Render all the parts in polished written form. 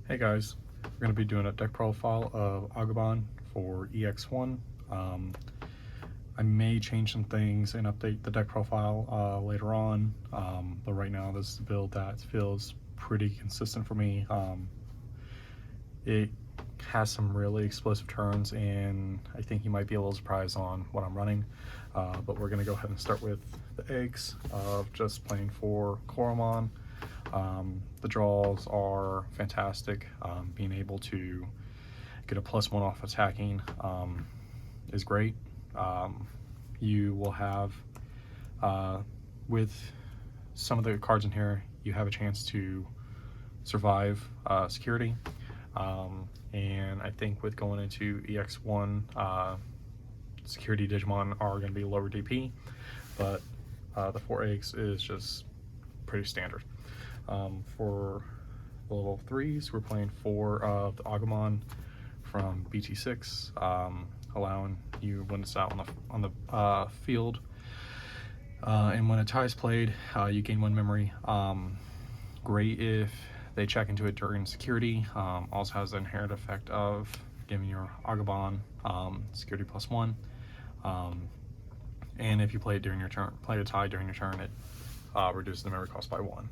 Hey guys, we're going to be doing a deck profile of AguBond for EX1. I may change some things and update the deck profile later on, but right now this is a build that feels pretty consistent for me. It has some really explosive turns, and I think you might be a little surprised on what I'm running, but we're going to go ahead and start with the eggs of just playing for Coromon. The draws are fantastic. Being able to get a +1 off attacking is great. You will have, with some of the cards in here, you have a chance to survive security. And I think with going into EX1, security Digimon are going to be lower DP, but the 4 eggs is just pretty standard. For the level 3s, we're playing 4 of the AguBond from BT6, allowing you when it's out on the field. And when a tie is played, you gain 1 memory. Great if they check into it during security. Also has the inherent effect of giving your AguBond security +1. And if you play it during your turn, play a tie during your turn, it reduces the memory cost by 1.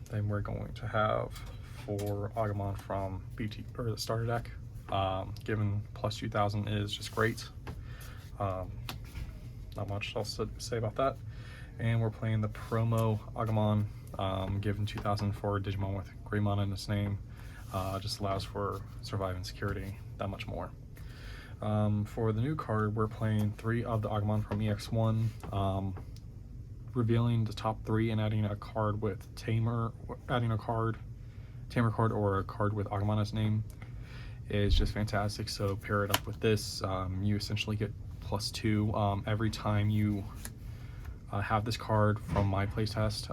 Then we're going to have 4 AguBond from BT or the starter deck. Given +2000 is just great. Not much else to say about that. And we're playing the promo AguBond, given 2000 for Digimon with Greymon in its name. Just allows for surviving security that much more. For the new card, we're playing 3 of the AguBond from EX1. Revealing the top 3 and adding a card with Tamer card or a card with AguBond's name is just fantastic. So pair it up with this, you essentially get +2 every time you have this card. From my playtest,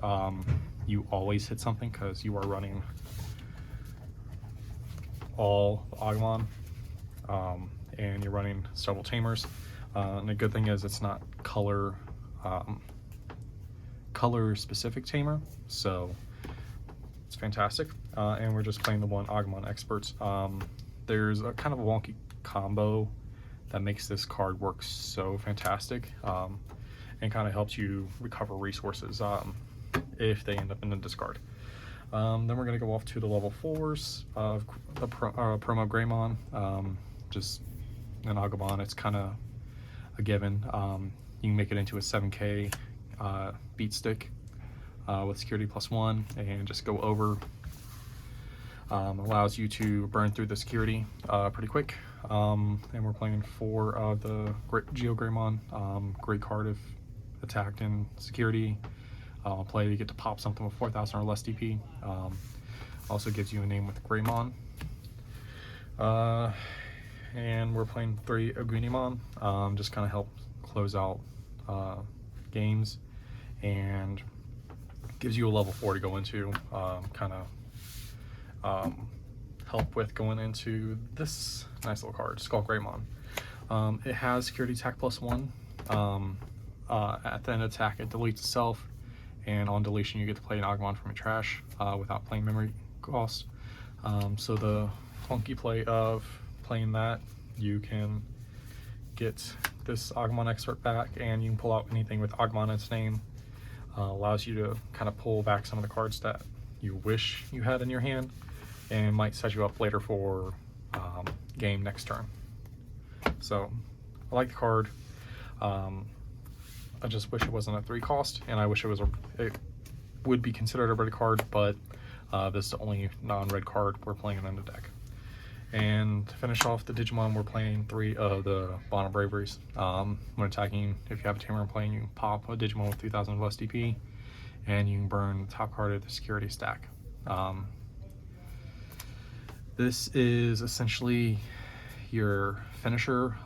you always hit something because you are running all the AguBond, and you're running several Tamers. And the good thing is it's not color specific Tamer, so it's fantastic. And we're just playing the 1 AguBond Experts. There's a kind of a wonky combo that makes this card work so fantastic, and kind of helps you recover resources if they end up in the discard. Then we're going to go off to the level 4s of the promo Greymon. Just an AguBond, it's kind of a given. You can make it into a 7k beat stick with security +1 and just go over. Allows you to burn through the security pretty quick. And we're playing 4 of the Geo Greymon. Great card if attacked in security. Play, you get to pop something with 4000 or less DP. Also gives you a name with Greymon. And we're playing 3 AguBond, just kind of help close out games, and gives you a level 4 to go into, kind of help with going into this nice little card, Skull Greymon. It has security attack +1. At the end of attack, it deletes itself, and on deletion you get to play an AguBond from your trash without playing memory cost. So the funky play of playing that, you can get this AguBond Expert back, and you can pull out anything with AguBond in its name. Allows you to kind of pull back some of the cards that you wish you had in your hand, and might set you up later for game next turn. So I like the card. I just wish it wasn't a 3 cost, and I wish it would be considered a red card, but this is the only non-red card we're playing in the deck. And to finish off the Digimon, we're playing 3 of the Bond of Braveries. When attacking, if you have a Tamer playing, you can pop a Digimon with 3000 less DP, and you can burn the top card of the security stack. This is essentially your finisher.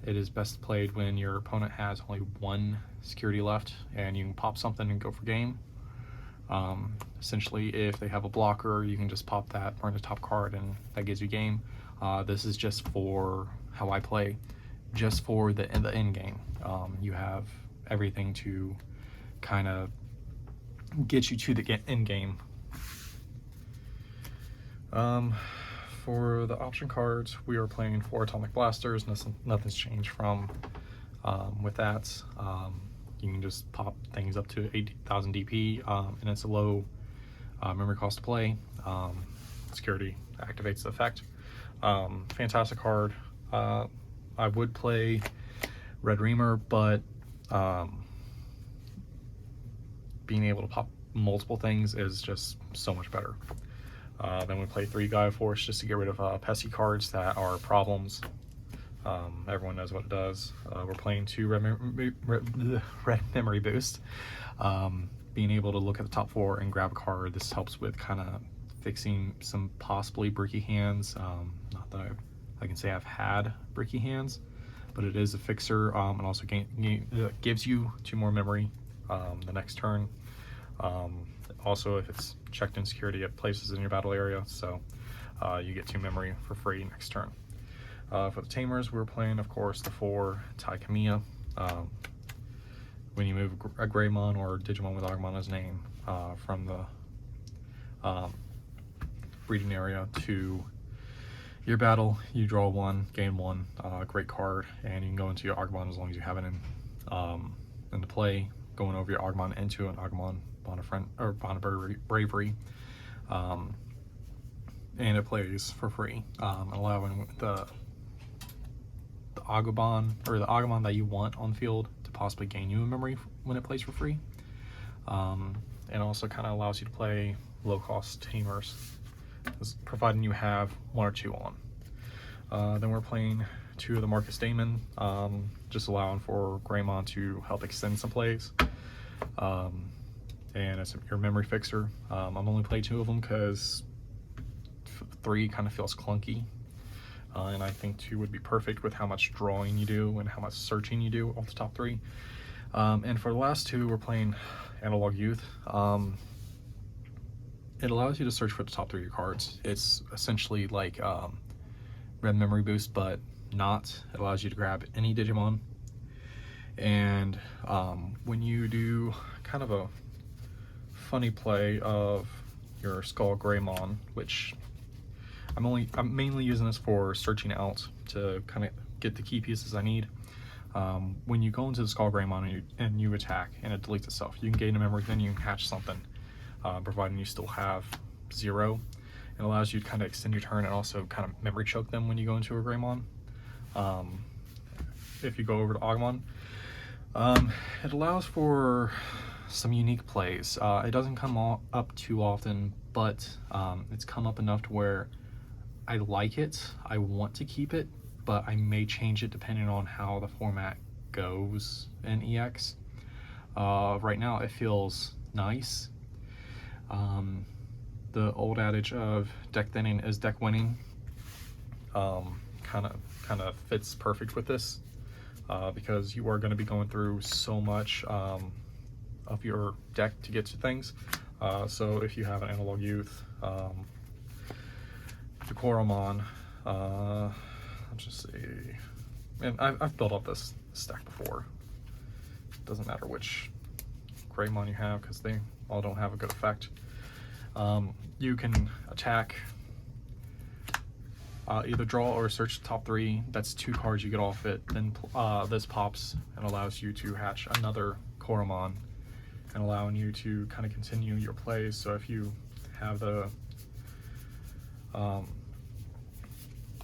It is best played when your opponent has only 1 security left, and you can pop something and go for game. Essentially, if they have a blocker, you can just pop that, burn the top card, and that gives you game. This is just for how I play, just for the end game. You have everything to kind of get you to the end game. For the option cards, we are playing 4 Atomic Blasters. Nothing's changed from with that. You can just pop things up to 8,000 DP, and it's a low memory cost to play. Security activates the effect. Fantastic card. I would play Red Reamer, but being able to pop multiple things is just so much better. Then we play 3 Gaia Force just to get rid of pesky cards that are problems. Everyone knows what it does. We're playing 2 red memory boost. Being able to look at the top 4 and grab a card, this helps with kind of fixing some possibly bricky hands. Not that I can say I've had bricky hands, but it is a fixer, and also gives you 2 more memory the next turn. Also, if it's checked in security, it places in your battle area, so you get 2 memory for free next turn. For the Tamers, we're playing, of course, the 4 Tai Kamiya. When you move a Greymon or Digimon with Agumon as name from the breeding area to your battle, you draw 1, gain 1, great card, and you can go into your Agumon as long as you have it in the play, going over your Agumon into an Agumon Bond of Bravery, and it plays for free, allowing the AguBond, or the Agumon that you want on the field, to possibly gain you a memory when it plays for free, and also kind of allows you to play low-cost Tamers, providing you have 1 or 2 on. Then we're playing 2 of the Marcus Damon, just allowing for Greymon to help extend some plays. And it's your memory fixer. I'm only playing 2 of them because 3 kind of feels clunky, and I think 2 would be perfect with how much drawing you do and how much searching you do off the top 3. And for the last 2, we're playing Analog Youth. It allows you to search for the top 3 of your cards. It's essentially like red memory boost, but not. It allows you to grab any Digimon, and when you do kind of a funny play of your Skull Greymon, which I'm mainly using this for searching out to kind of get the key pieces I need. When you go into the Skull Greymon and you attack and it deletes itself, you can gain a memory, then you can hatch something, providing you still have 0. It allows you to kind of extend your turn and also kind of memory choke them when you go into a Greymon. If you go over to Agumon, it allows for some unique plays. It doesn't come up too often, but it's come up enough to where I like it. I want to keep it, but I may change it depending on how the format goes in EX. Right now it feels nice. The old adage of deck thinning is deck winning kind of fits perfect with this, because you are going to be going through so much of your deck to get to things. So if you have an Analog Youth, Decoromon, let's just see, and I've built up this stack before. It doesn't matter which Greymon you have because they all don't have a good effect. You can attack, either draw or search the top 3. That's 2 cards you get off it. Then this pops and allows you to hatch another Koromon, and allowing you to kind of continue your plays. So if you have the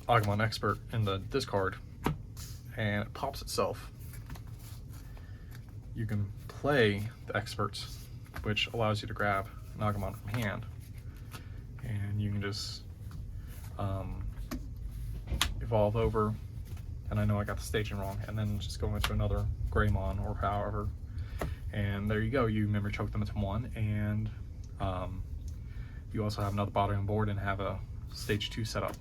Agumon Expert in the discard and it pops itself, you can play the Experts, which allows you to grab an Agumon from hand, and you can just evolve over, and I know I got the staging wrong, and then just go into another Greymon or however, and there you go, you memory choke them into 1, and you also have another body on board and have a stage 2 setup,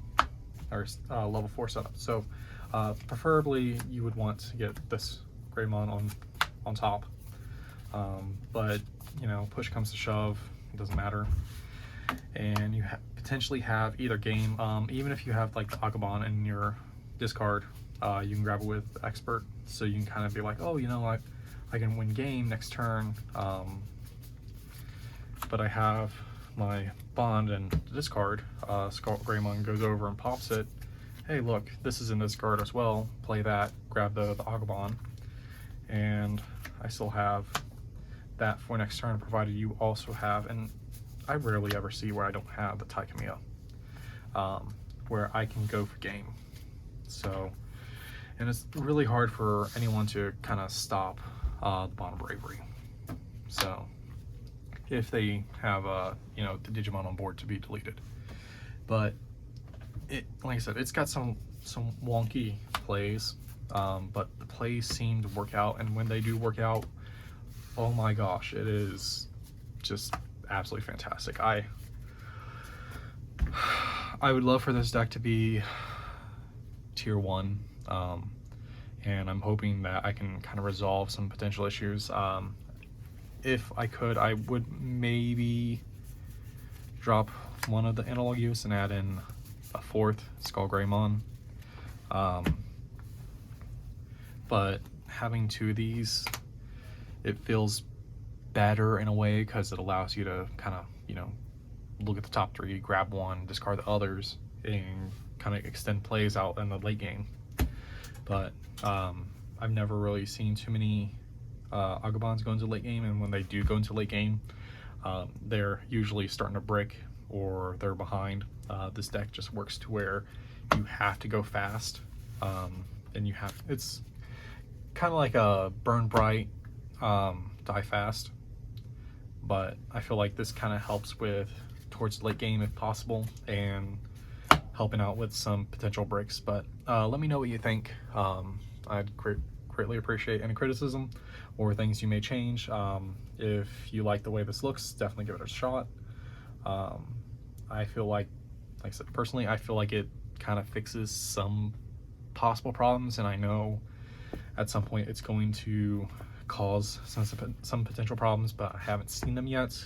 or level 4 setup. So preferably you would want to get this Greymon on top, but you know, push comes to shove, it doesn't matter, and you potentially have either game, even if you have like the AguBond in your discard, you can grab it with Expert, so you can kind of be like, oh, you know what, I can win game next turn, but I have my bond and discard, Skull Greymon goes over and pops it. Hey, look, this is in discard as well. Play that, grab the AguBond, and I still have that for next turn, provided you also have, and I rarely ever see where I don't have the Taikamiya, where I can go for game. So, and it's really hard for anyone to kind of stop the Bond of Bravery. So, if they have you know, the Digimon on board to be deleted, but it, like I said, it's got some wonky plays, but the plays seem to work out, and when they do work out, oh my gosh, it is just absolutely fantastic. I would love for this deck to be tier 1, and I'm hoping that I can kind of resolve some potential issues. If I could, I would maybe drop one of the analog use and add in a 4th Skull Greymon. But having 2 of these, it feels better in a way because it allows you to kind of, you know, look at the top 3, grab one, discard the others, and kind of extend plays out in the late game. But I've never really seen too many AguBonds go into late game, and when they do go into late game, they're usually starting to brick or they're behind. This deck just works to where you have to go fast, and you have, it's kind of like a burn bright, die fast, but I feel like this kind of helps with towards late game if possible, and helping out with some potential breaks. But let me know what you think. I'd greatly appreciate any criticism or things you may change. If you like the way this looks, definitely give it a shot. I feel like I said, personally, I feel like it kind of fixes some possible problems, and I know at some point it's going to cause some potential problems, but I haven't seen them yet.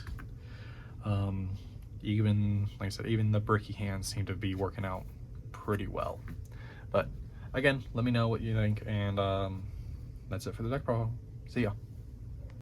Even, like I said, even the bricky hands seem to be working out pretty well. But again, let me know what you think, and that's it for the deck pro. See ya.